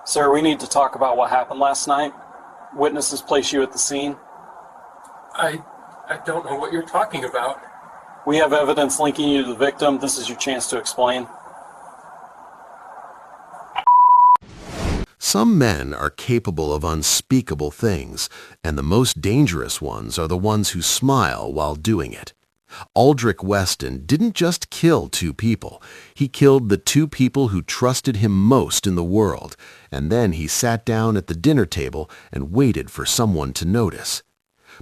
Sir, we need to talk about what happened last night. Witnesses place you at the scene. I don't know what you're talking about. We have evidence linking you to the victim. This is your chance to explain. Some men are capable of unspeakable things, and the most dangerous ones are the ones who smile while doing it. Aldrich Weston didn't just kill two people, he killed the two people who trusted him most in the world, and then he sat down at the dinner table and waited for someone to notice.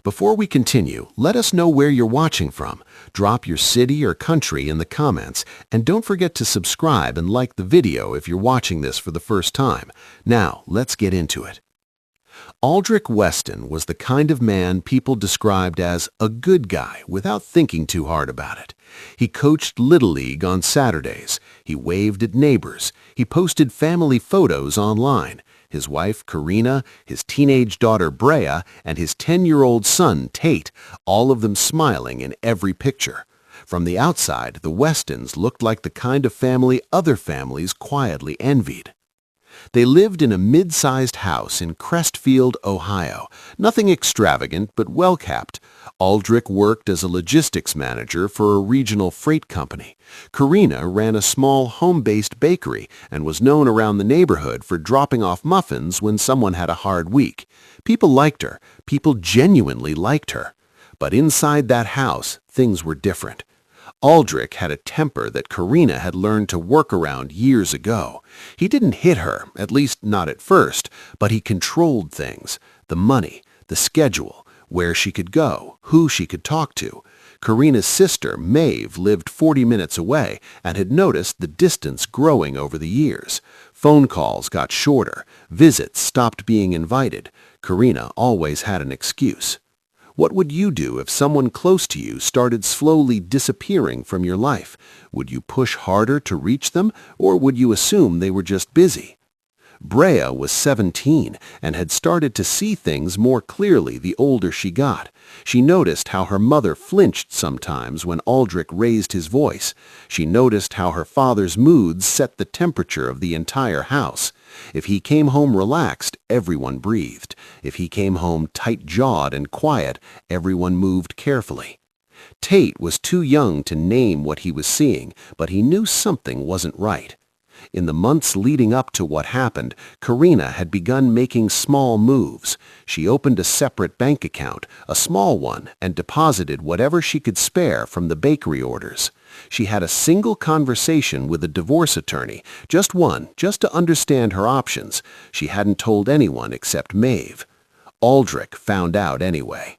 Before we continue, let us know where you're watching from. Drop your city or country in the comments, and don't forget to subscribe and like the video if you're watching this for the first time. Now, let's get into it. Aldrich Weston was the kind of man people described as a good guy without thinking too hard about it. He coached Little League on Saturdays. He waved at neighbors. He posted family photos online. His wife, Karina, his teenage daughter, Brea, and his 10-year-old son, Tate, all of them smiling in every picture. From the outside, the Westons looked like the kind of family other families quietly envied. They lived in a mid-sized house in Crestfield, Ohio. Nothing extravagant, but well-kept. Aldrich worked as a logistics manager for a regional freight company. Karina ran a small home-based bakery and was known around the neighborhood for dropping off muffins when someone had a hard week. People liked her. People genuinely liked her. But inside that house, things were different. Aldrich had a temper that Karina had learned to work around years ago. He didn't hit her, at least not at first, but he controlled things: the money, the schedule, where she could go, who she could talk to. Karina's sister, Maeve, lived 40 minutes away and had noticed the distance growing over the years. Phone calls got shorter. Visits stopped being invited. Karina always had an excuse. What would you do if someone close to you started slowly disappearing from your life? Would you push harder to reach them, or would you assume they were just busy? Brea was 17 and had started to see things more clearly the older she got. She noticed how her mother flinched sometimes when Aldrich raised his voice. She noticed how her father's moods set the temperature of the entire house. If he came home relaxed, everyone breathed. If he came home tight-jawed and quiet, everyone moved carefully. Tate was too young to name what he was seeing, but he knew something wasn't right. In the months leading up to what happened, Karina had begun making small moves. She opened a separate bank account, a small one, and deposited whatever she could spare from the bakery orders. She had a single conversation with a divorce attorney, just one, just to understand her options. She hadn't told anyone except Maeve. Aldrich found out anyway.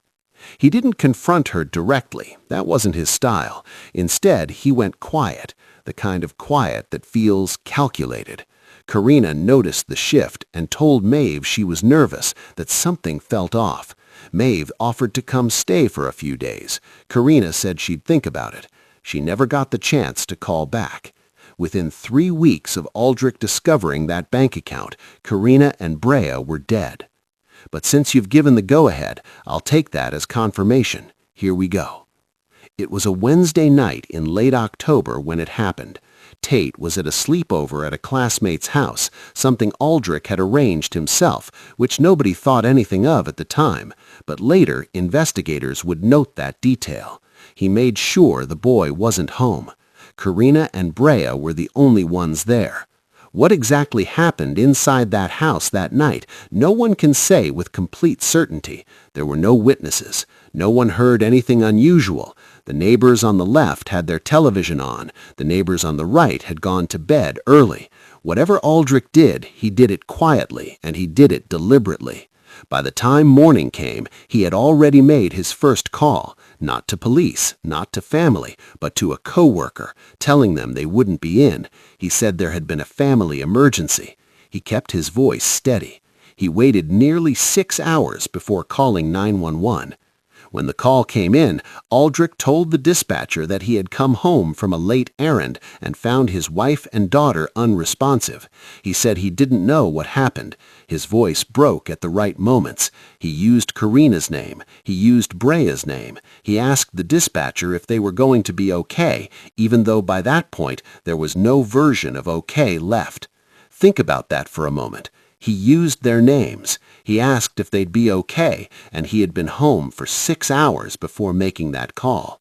He didn't confront her directly. That wasn't his style. Instead, he went quiet, the kind of quiet that feels calculated. Karina noticed the shift and told Maeve she was nervous, that something felt off. Maeve offered to come stay for a few days. Karina said she'd think about it. She never got the chance to call back. Within 3 weeks of Aldrich discovering that bank account, Karina and Brea were dead. But since you've given the go-ahead, I'll take that as confirmation. Here we go. It was a Wednesday night in late October when it happened. Tate was at a sleepover at a classmate's house, something Aldrich had arranged himself, which nobody thought anything of at the time, but later investigators would note that detail. He made sure the boy wasn't home. Karina and Brea were the only ones there. What exactly happened inside that house that night, no one can say with complete certainty. There were no witnesses. No one heard anything unusual. The neighbors on the left had their television on. The neighbors on the right had gone to bed early. Whatever Aldrich did, he did it quietly, and he did it deliberately. By the time morning came, he had already made his first call, not to police, not to family, but to a coworker, telling them they wouldn't be in. He said there had been a family emergency. He kept his voice steady. He waited nearly 6 hours before calling 911. When the call came in, Aldrich told the dispatcher that he had come home from a late errand and found his wife and daughter unresponsive. He said he didn't know what happened. His voice broke at the right moments. He used Karina's name. He used Brea's name. He asked the dispatcher if they were going to be okay, even though by that point there was no version of okay left. Think about that for a moment. He used their names. He asked if they'd be okay, and he had been home for 6 hours before making that call.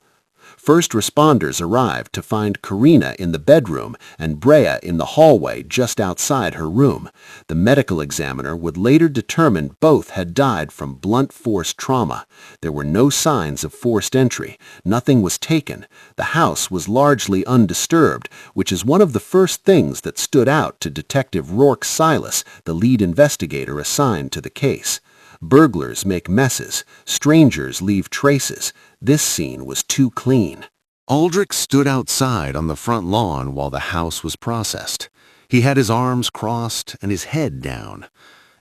First responders arrived to find Karina in the bedroom and Brea in the hallway just outside her room. The medical examiner would later determine both had died from blunt force trauma. There were no signs of forced entry. Nothing was taken. The house was largely undisturbed, which is one of the first things that stood out to Detective Rourke Silas, the lead investigator assigned to the case. Burglars make messes. Strangers leave traces. This scene was too clean. Aldrich stood outside on the front lawn while the house was processed. He had his arms crossed and his head down.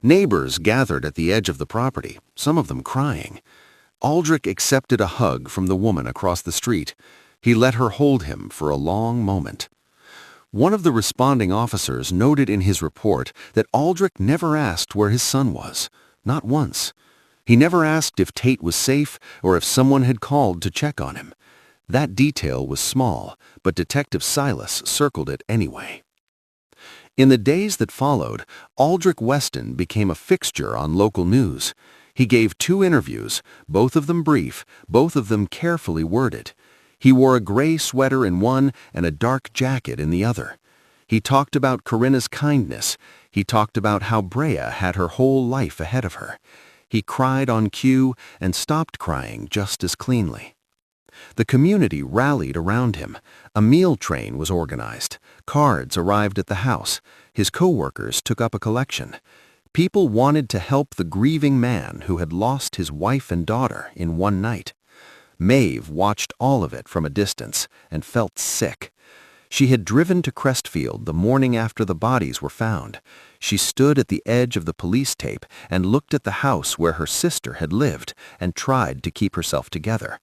Neighbors gathered at the edge of the property, some of them crying. Aldrich accepted a hug from the woman across the street. He let her hold him for a long moment. One of the responding officers noted in his report that Aldrich never asked where his son was. Not once. He never asked if Tate was safe or if someone had called to check on him. That detail was small, but Detective Silas circled it anyway. In the days that followed, Aldrich Weston became a fixture on local news. He gave 2 interviews, both of them brief, both of them carefully worded. He wore a gray sweater in one and a dark jacket in the other. He talked about Karina's kindness. He talked about how Brea had her whole life ahead of her. He cried on cue and stopped crying just as cleanly. The community rallied around him. A meal train was organized. Cards arrived at the house. His co-workers took up a collection. People wanted to help the grieving man who had lost his wife and daughter in one night. Maeve watched all of it from a distance and felt sick. She had driven to Crestfield the morning after the bodies were found. She stood at the edge of the police tape and looked at the house where her sister had lived and tried to keep herself together.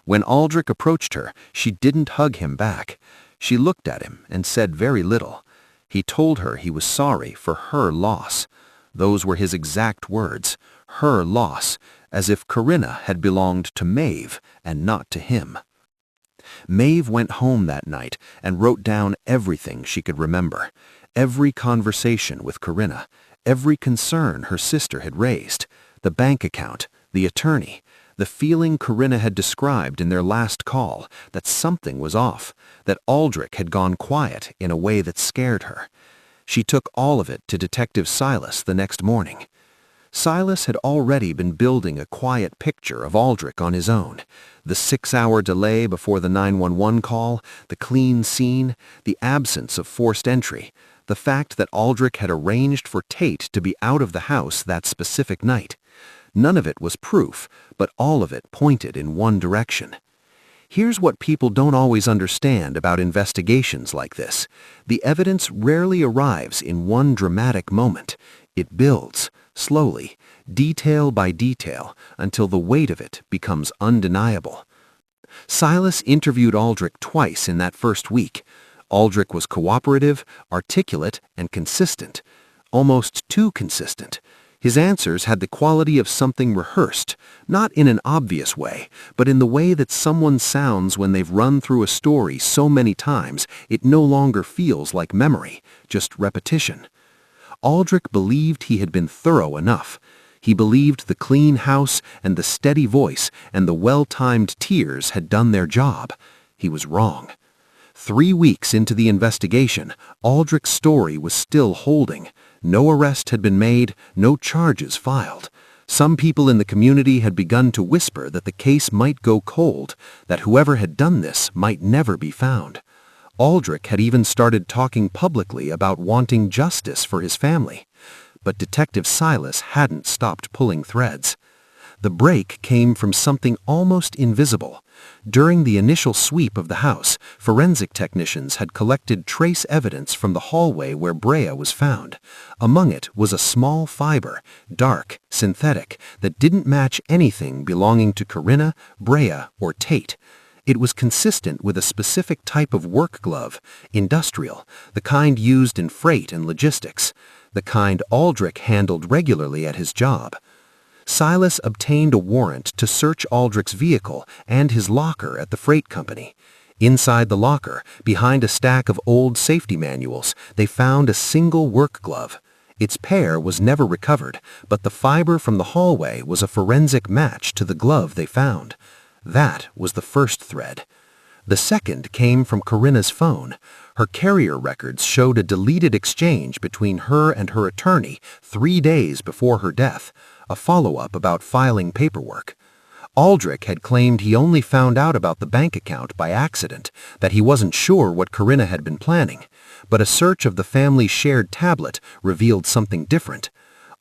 When Aldrich approached her, she didn't hug him back. She looked at him and said very little. He told her he was sorry for her loss. Those were his exact words, her loss, as if Karina had belonged to Maeve and not to him. Maeve went home that night and wrote down everything she could remember, every conversation with Karina, every concern her sister had raised, the bank account, the attorney, the feeling Karina had described in their last call, that something was off, that Aldrich had gone quiet in a way that scared her. She took all of it to Detective Silas the next morning. Silas had already been building a quiet picture of Aldrich on his own. The 6-hour delay before the 911 call, the clean scene, the absence of forced entry, the fact that Aldrich had arranged for Tate to be out of the house that specific night. None of it was proof, but all of it pointed in one direction. Here's what people don't always understand about investigations like this. The evidence rarely arrives in one dramatic moment. It builds, slowly, detail by detail, until the weight of it becomes undeniable. Silas interviewed Aldrich twice in that first week. Aldrich was cooperative, articulate, and consistent. Almost too consistent. His answers had the quality of something rehearsed, not in an obvious way, but in the way that someone sounds when they've run through a story so many times it no longer feels like memory, just repetition. Aldrich believed he had been thorough enough. He believed the clean house and the steady voice and the well-timed tears had done their job. He was wrong. 3 weeks into the investigation, Aldrich's story was still holding. No arrest had been made, no charges filed. Some people in the community had begun to whisper that the case might go cold, that whoever had done this might never be found. Aldrich had even started talking publicly about wanting justice for his family. But Detective Silas hadn't stopped pulling threads. The break came from something almost invisible. During the initial sweep of the house, forensic technicians had collected trace evidence from the hallway where Brea was found. Among it was a small fiber, dark, synthetic, that didn't match anything belonging to Karina, Brea, or Tate. It was consistent with a specific type of work glove, industrial, the kind used in freight and logistics, the kind Aldrich handled regularly at his job. Silas obtained a warrant to search Aldrich's vehicle and his locker at the freight company. Inside the locker, behind a stack of old safety manuals, they found a single work glove. Its pair was never recovered, but the fiber from the hallway was a forensic match to the glove they found. That was the first thread. The second came from Corinna's phone. Her carrier records showed a deleted exchange between her and her attorney 3 days before her death, a follow-up about filing paperwork. Aldrich had claimed he only found out about the bank account by accident, that he wasn't sure what Corinna had been planning. But a search of the family's shared tablet revealed something different.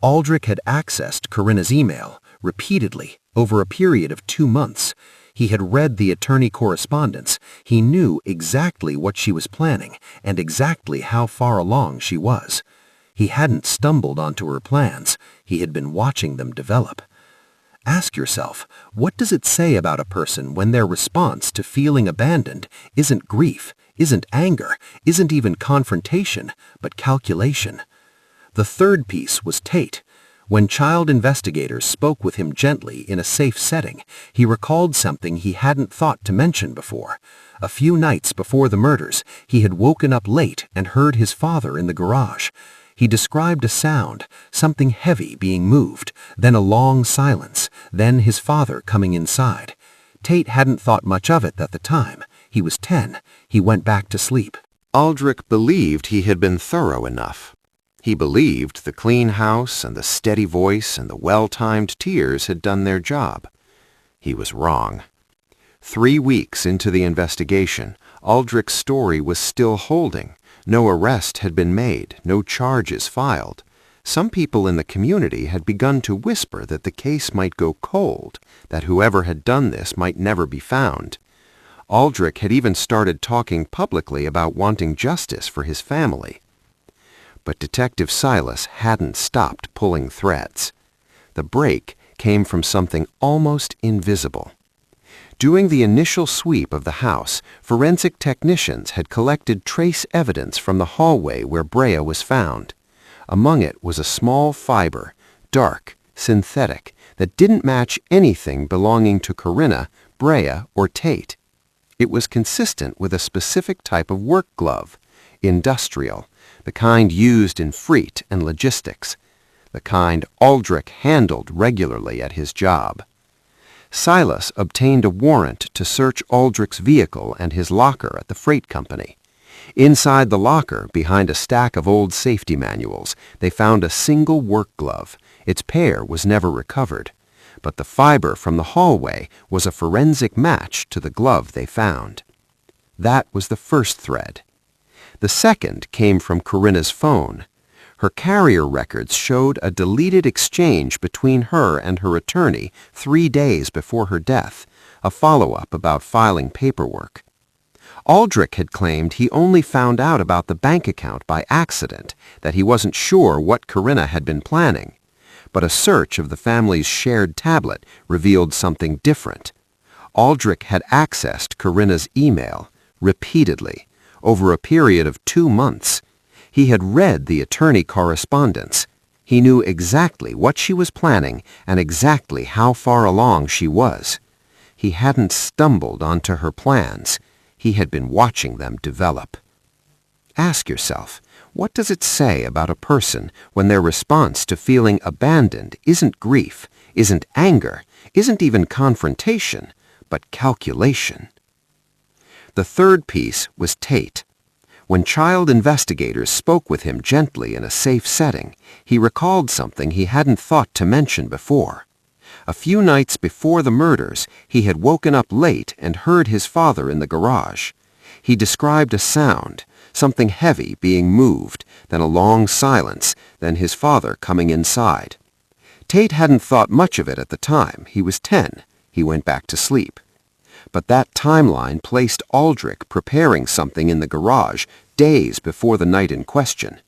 Aldrich had accessed Corinna's email repeatedly over a period of 2 months. He had read the attorney correspondence. He knew exactly what she was planning and exactly how far along she was. He hadn't stumbled onto her plans. He had been watching them develop. Ask yourself, what does it say about a person when their response to feeling abandoned isn't grief, isn't anger, isn't even confrontation, but calculation? The third piece was Tate. When child investigators spoke with him gently in a safe setting, he recalled something he hadn't thought to mention before. A few nights before the murders, he had woken up late and heard his father in the garage. He described a sound, something heavy being moved, then a long silence, then his father coming inside. Tate hadn't thought much of it at the time. He was 10. He went back to sleep. Aldrich believed he had been thorough enough. He believed the clean house and the steady voice and the well-timed tears had done their job. He was wrong. 3 weeks into the investigation, Aldrich's story was still holding. No arrest had been made, no charges filed. Some people in the community had begun to whisper that the case might go cold, that whoever had done this might never be found. Aldrich had even started talking publicly about wanting justice for his family. But Detective Silas hadn't stopped pulling threads. The break came from something almost invisible. During the initial sweep of the house, forensic technicians had collected trace evidence from the hallway where Brea was found. Among it was a small fiber, dark, synthetic, that didn't match anything belonging to Corinna, Brea, or Tate. It was consistent with a specific type of work glove, industrial, the kind used in freight and logistics, the kind Aldrich handled regularly at his job. Silas obtained a warrant to search Aldrich's vehicle and his locker at the freight company. Inside the locker, behind a stack of old safety manuals, they found a single work glove. Its pair was never recovered, but the fiber from the hallway was a forensic match to the glove they found. That was the first thread. The second came from Corinna's phone. Her carrier records showed a deleted exchange between her and her attorney 3 days before her death, a follow-up about filing paperwork. Aldrich had claimed he only found out about the bank account by accident, that he wasn't sure what Corinna had been planning. But a search of the family's shared tablet revealed something different. Aldrich had accessed Corinna's email repeatedly over a period of 2 months. He had read the attorney correspondence. He knew exactly what she was planning and exactly how far along she was. He hadn't stumbled onto her plans. He had been watching them develop. Ask yourself, what does it say about a person when their response to feeling abandoned isn't grief, isn't anger, isn't even confrontation, but calculation? The third piece was Tate. When child investigators spoke with him gently in a safe setting, he recalled something he hadn't thought to mention before. A few nights before the murders, he had woken up late and heard his father in the garage. He described a sound, something heavy being moved, then a long silence, then his father coming inside. Tate hadn't thought much of it at the time. He was 10. He went back to sleep. But that timeline placed Aldrich preparing something in the garage days before the night in question.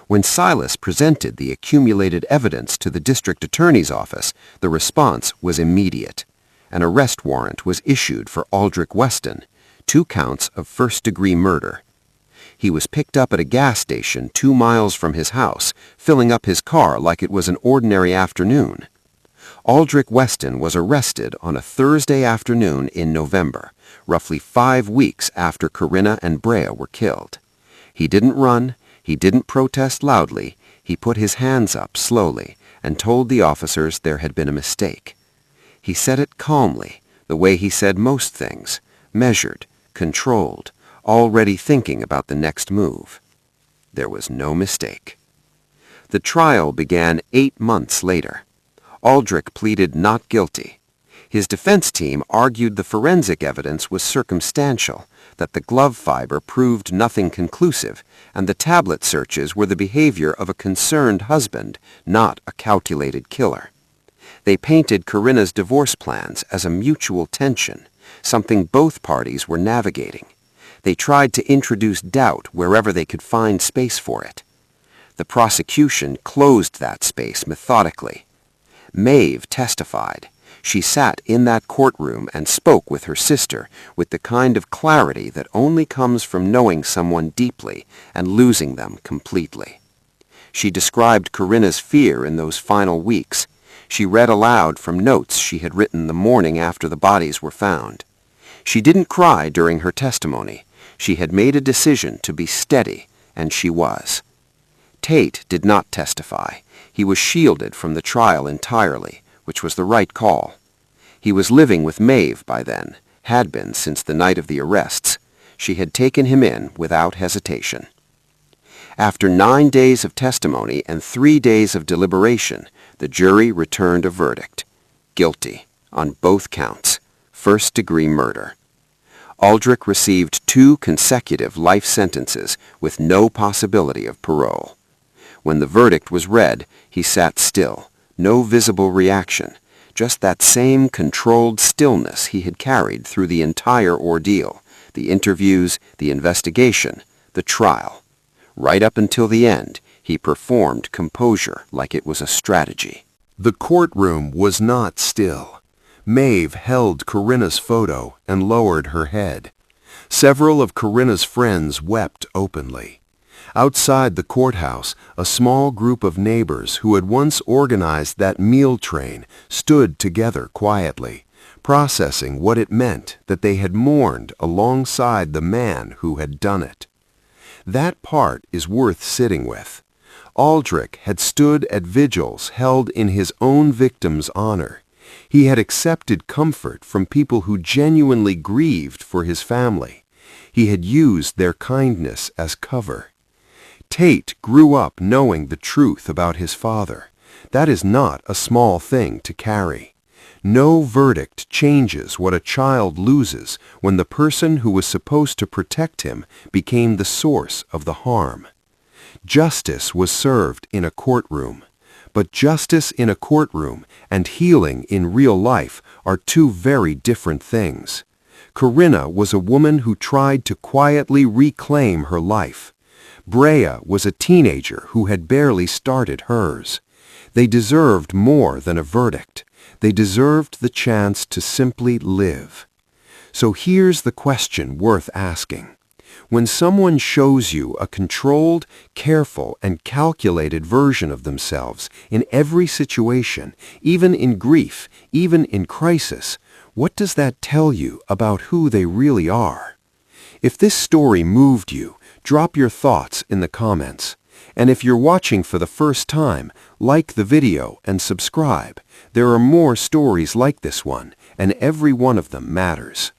When Silas presented the accumulated evidence to the district attorney's office, the response was immediate. An arrest warrant was issued for Aldrich Weston, 2 counts of first-degree murder. He was picked up at a gas station 2 miles from his house, filling up his car like it was an ordinary afternoon. Aldrich Weston was arrested on a Thursday afternoon in November, roughly 5 weeks after Corinna and Brea were killed. He didn't run, he didn't protest loudly, He put his hands up slowly and told the officers there had been a mistake. He said it calmly, the way he said most things, measured, controlled, already thinking about the next move. There was no mistake. The trial began 8 months later. Aldrich pleaded not guilty. His defense team argued the forensic evidence was circumstantial, that the glove fiber proved nothing conclusive, and the tablet searches were the behavior of a concerned husband, not a calculated killer. They painted Corinna's divorce plans as a mutual tension, something both parties were navigating. They tried to introduce doubt wherever they could find space for it. The prosecution closed that space methodically. Maeve testified. She sat in that courtroom and spoke with her sister with the kind of clarity that only comes from knowing someone deeply and losing them completely. She described Corinna's fear in those final weeks. She read aloud from notes she had written the morning after the bodies were found. She didn't cry during her testimony. She had made a decision to be steady, and she was. Tate did not testify. He was shielded from the trial entirely, which was the right call. He was living with Maeve by then, had been since the night of the arrests. She had taken him in without hesitation. After 9 days of testimony and 3 days of deliberation, the jury returned a verdict. Guilty, on both counts, first-degree murder. Aldrich received 2 consecutive life sentences with no possibility of parole. When the verdict was read, he sat still, no visible reaction, just that same controlled stillness he had carried through the entire ordeal, the interviews, the investigation, the trial. Right up until the end, he performed composure like it was a strategy. The courtroom was not still. Maeve held Corinna's photo and lowered her head. Several of Corinna's friends wept openly. Outside the courthouse, a small group of neighbors who had once organized that meal train stood together quietly, processing what it meant that they had mourned alongside the man who had done it. That part is worth sitting with. Aldrich had stood at vigils held in his own victim's honor. He had accepted comfort from people who genuinely grieved for his family. He had used their kindness as cover. Tate grew up knowing the truth about his father. That is not a small thing to carry. No verdict changes what a child loses when the person who was supposed to protect him became the source of the harm. Justice was served in a courtroom, but justice in a courtroom and healing in real life are 2 very different things. Corinna was a woman who tried to quietly reclaim her life. Brea was a teenager who had barely started hers. They deserved more than a verdict. They deserved the chance to simply live. So here's the question worth asking. When someone shows you a controlled, careful, and calculated version of themselves in every situation, even in grief, even in crisis, what does that tell you about who they really are? If this story moved you, drop your thoughts in the comments. And if you're watching for the first time, like the video and subscribe. There are more stories like this one, and every one of them matters.